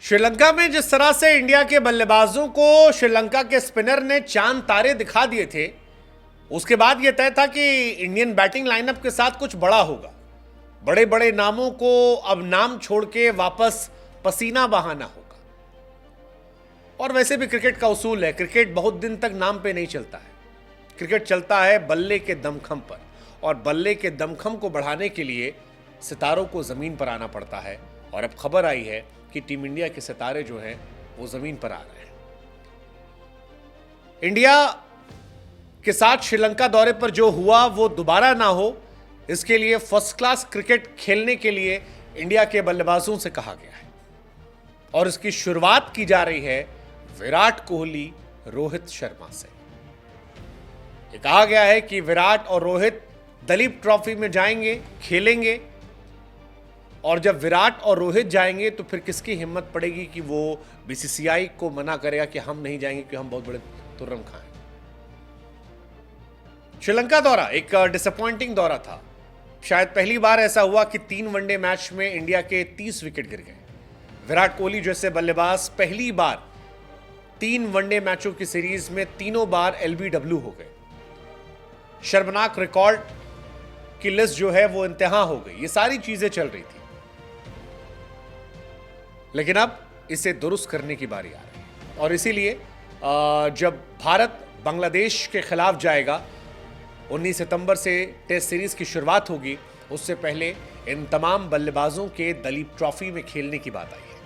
श्रीलंका में जिस तरह से इंडिया के बल्लेबाजों को श्रीलंका के स्पिनर ने चांद तारे दिखा दिए थे, उसके बाद यह तय था कि इंडियन बैटिंग लाइनअप के साथ कुछ बड़ा होगा। बड़े बड़े नामों को अब नाम छोड़ के वापस पसीना बहाना होगा। और वैसे भी क्रिकेट का उसूल है, क्रिकेट बहुत दिन तक नाम पे नहीं चलता है। क्रिकेट चलता है बल्ले के दमखम पर, और बल्ले के दमखम को बढ़ाने के लिए सितारों को जमीन पर आना पड़ता है। और अब खबर आई है कि टीम इंडिया के सितारे जो हैं वो जमीन पर आ रहे हैं। इंडिया के साथ श्रीलंका दौरे पर जो हुआ वो दोबारा ना हो, इसके लिए फर्स्ट क्लास क्रिकेट खेलने के लिए इंडिया के बल्लेबाजों से कहा गया है। और इसकी शुरुआत की जा रही है विराट कोहली, रोहित शर्मा से। ये कहा गया है कि विराट और रोहित दलीप ट्रॉफी में जाएंगे, खेलेंगे। और जब विराट और रोहित जाएंगे तो फिर किसकी हिम्मत पड़ेगी कि वो बीसीसीआई को मना करेगा कि हम नहीं जाएंगे कि हम बहुत बड़े तुर्रम खाएं। श्रीलंका दौरा एक डिसअपॉइंटिंग दौरा था। शायद पहली बार ऐसा हुआ कि 3 वनडे मैच में इंडिया के 30 विकेट गिर गए। विराट कोहली जैसे बल्लेबाज पहली बार 3 वनडे मैचों की सीरीज में तीनों बार एलबीडब्ल्यू हो गए। शर्मनाक रिकॉर्ड की लिस्ट जो है वो इंतहा हो गई। ये सारी चीजें चल रही थी, लेकिन अब इसे दुरुस्त करने की बारी आ रही है। और इसीलिए जब भारत बांग्लादेश के खिलाफ जाएगा, 19 सितंबर से टेस्ट सीरीज की शुरुआत होगी, उससे पहले इन तमाम बल्लेबाजों के दलीप ट्रॉफी में खेलने की बात आई है।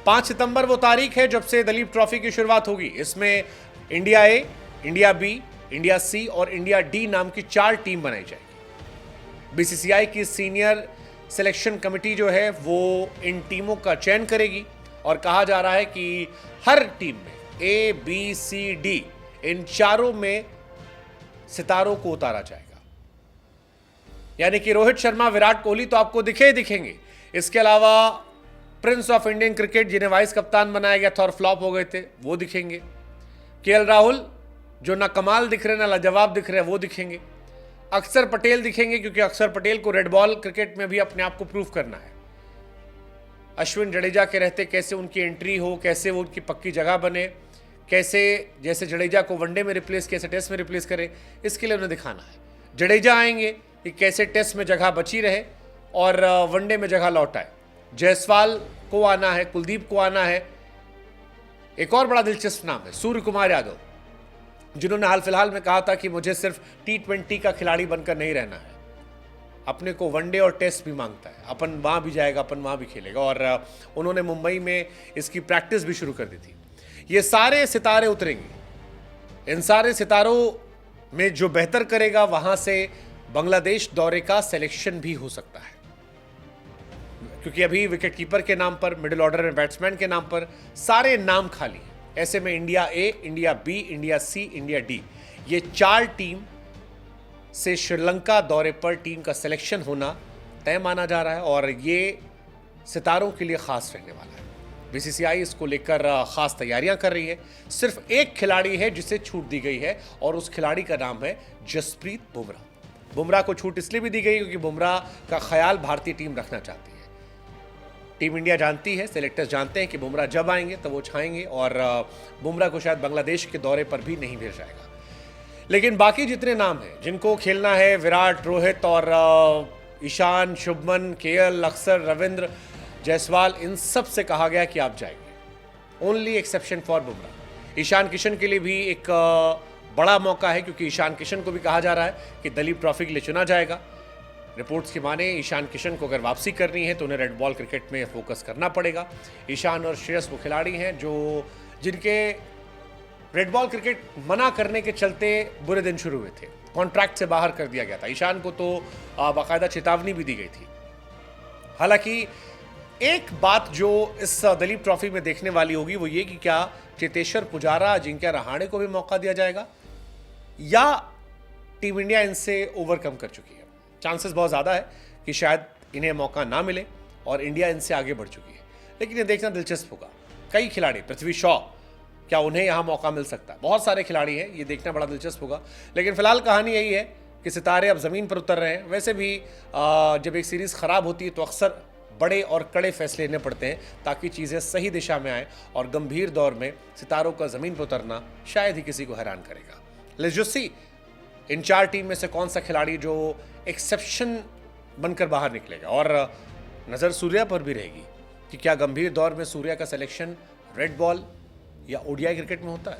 5 सितंबर वो तारीख है जब से दलीप ट्रॉफी की शुरुआत होगी। इसमें India A, India B, India सी और इंडिया डी नाम की 4 टीम बनाई जाएगी। बीसीसीआई की सीनियर सिलेक्शन कमेटी जो है वो इन टीमों का चयन करेगी। और कहा जा रहा है कि हर टीम में ए, बी, सी, डी इन चारों में सितारों को उतारा जाएगा। यानी कि रोहित शर्मा, विराट कोहली तो आपको दिखेंगे। इसके अलावा प्रिंस ऑफ इंडियन क्रिकेट जिन्हें वाइस कप्तान बनाया गया था और फ्लॉप हो गए थे, वो दिखेंगे। केएल राहुल जो ना कमाल दिख रहे ना लाजवाब दिख रहे, वो दिखेंगे। अक्षर पटेल दिखेंगे क्योंकि अक्षर पटेल को रेड बॉल क्रिकेट में भी अपने आप को प्रूव करना है। अश्विन जडेजा के रहते कैसे उनकी एंट्री हो, कैसे वो उनकी पक्की जगह बने, कैसे जैसे जडेजा को वनडे में रिप्लेस, कैसे टेस्ट में रिप्लेस करे, इसके लिए उन्हें दिखाना है। जडेजा आएंगे कि कैसे टेस्ट में जगह बची रहे और वनडे में जगह लौट आए। जायसवाल को आना है, कुलदीप को आना है। एक और बड़ा दिलचस्प नाम है सूर्य कुमार यादव, जिन्होंने हाल फिलहाल में कहा था कि मुझे सिर्फ T20 का खिलाड़ी बनकर नहीं रहना है, अपने को वनडे और टेस्ट भी मांगता है। अपन वहाँ भी जाएगा, अपन वहाँ भी खेलेगा। और उन्होंने मुंबई में इसकी प्रैक्टिस भी शुरू कर दी थी। ये सारे सितारे उतरेंगे। इन सारे सितारों में जो बेहतर करेगा वहाँ से बांग्लादेश दौरे का सिलेक्शन भी हो सकता है, क्योंकि अभी विकेट कीपर के नाम पर, मिडिल ऑर्डर में बैट्समैन के नाम पर सारे नाम खाली हैं। ऐसे में India A, India B, India C, India D, ये 4 टीम से श्रीलंका दौरे पर टीम का सिलेक्शन होना तय माना जा रहा है। और ये सितारों के लिए खास रहने वाला है। बीसीसीआई इसको लेकर खास तैयारियां कर रही है। सिर्फ एक खिलाड़ी है जिसे छूट दी गई है, और उस खिलाड़ी का नाम है जसप्रीत बुमराह। बुमराह को छूट इसलिए भी दी गई क्योंकि बुमराह का ख्याल भारतीय टीम रखना चाहती है। टीम इंडिया जानती है, सेलेक्टर्स जानते हैं कि बुमराह जब आएंगे तो वो छाएंगे, और बुमराह को शायद बांग्लादेश के दौरे पर भी नहीं भेजा जाएगा। लेकिन बाकी जितने नाम हैं जिनको खेलना है, विराट, रोहित और ईशान, शुभमन, केएल, अक्षर, रविंद्र, जायसवाल, इन सब से कहा गया कि आप जाएंगे। Only exception for Bumrah. Ishan Kishan के लिए भी एक बड़ा मौका है, क्योंकि ईशान किशन को भी कहा जा रहा है कि दलीप ट्रॉफी के लिए चुना जाएगा। रिपोर्ट्स की माने ईशान किशन को अगर वापसी करनी है तो उन्हें रेड बॉल क्रिकेट में फोकस करना पड़ेगा। ईशान और श्रेयस वो खिलाड़ी हैं जिनके रेड बॉल क्रिकेट मना करने के चलते बुरे दिन शुरू हुए थे, कॉन्ट्रैक्ट से बाहर कर दिया गया था। ईशान को तो बाकायदा चेतावनी भी दी गई थी। हालांकि एक बात जो इस दलीप ट्रॉफी में देखने वाली होगी वो ये कि क्या चेतेश्वर पुजारा, अजिंक्य रहाणे को भी मौका दिया जाएगा, या टीम इंडिया इनसे ओवरकम कर चुकी है। चांसेस बहुत ज़्यादा है कि शायद इन्हें मौका ना मिले और इंडिया इनसे आगे बढ़ चुकी है। लेकिन ये देखना दिलचस्प होगा। कई खिलाड़ी, पृथ्वी शॉ, क्या उन्हें यहाँ मौका मिल सकता है? बहुत सारे खिलाड़ी हैं, ये देखना बड़ा दिलचस्प होगा। लेकिन फिलहाल कहानी यही है कि सितारे अब ज़मीन पर उतर रहे हैं। वैसे भी जब एक सीरीज़ ख़राब होती है तो अक्सर बड़े और कड़े फैसले लेने पड़ते हैं ताकि चीज़ें सही दिशा में आए, और गंभीर दौर में सितारों का ज़मीन पर उतरना शायद ही किसी को हैरान करेगा। Let's just see in 4 team में से कौन सा खिलाड़ी जो एक्सेप्शन बनकर बाहर निकलेगा। और नज़र सूर्या पर भी रहेगी कि क्या गंभीर दौर में सूर्या का सिलेक्शन रेड बॉल या ओडीआई क्रिकेट में होता है।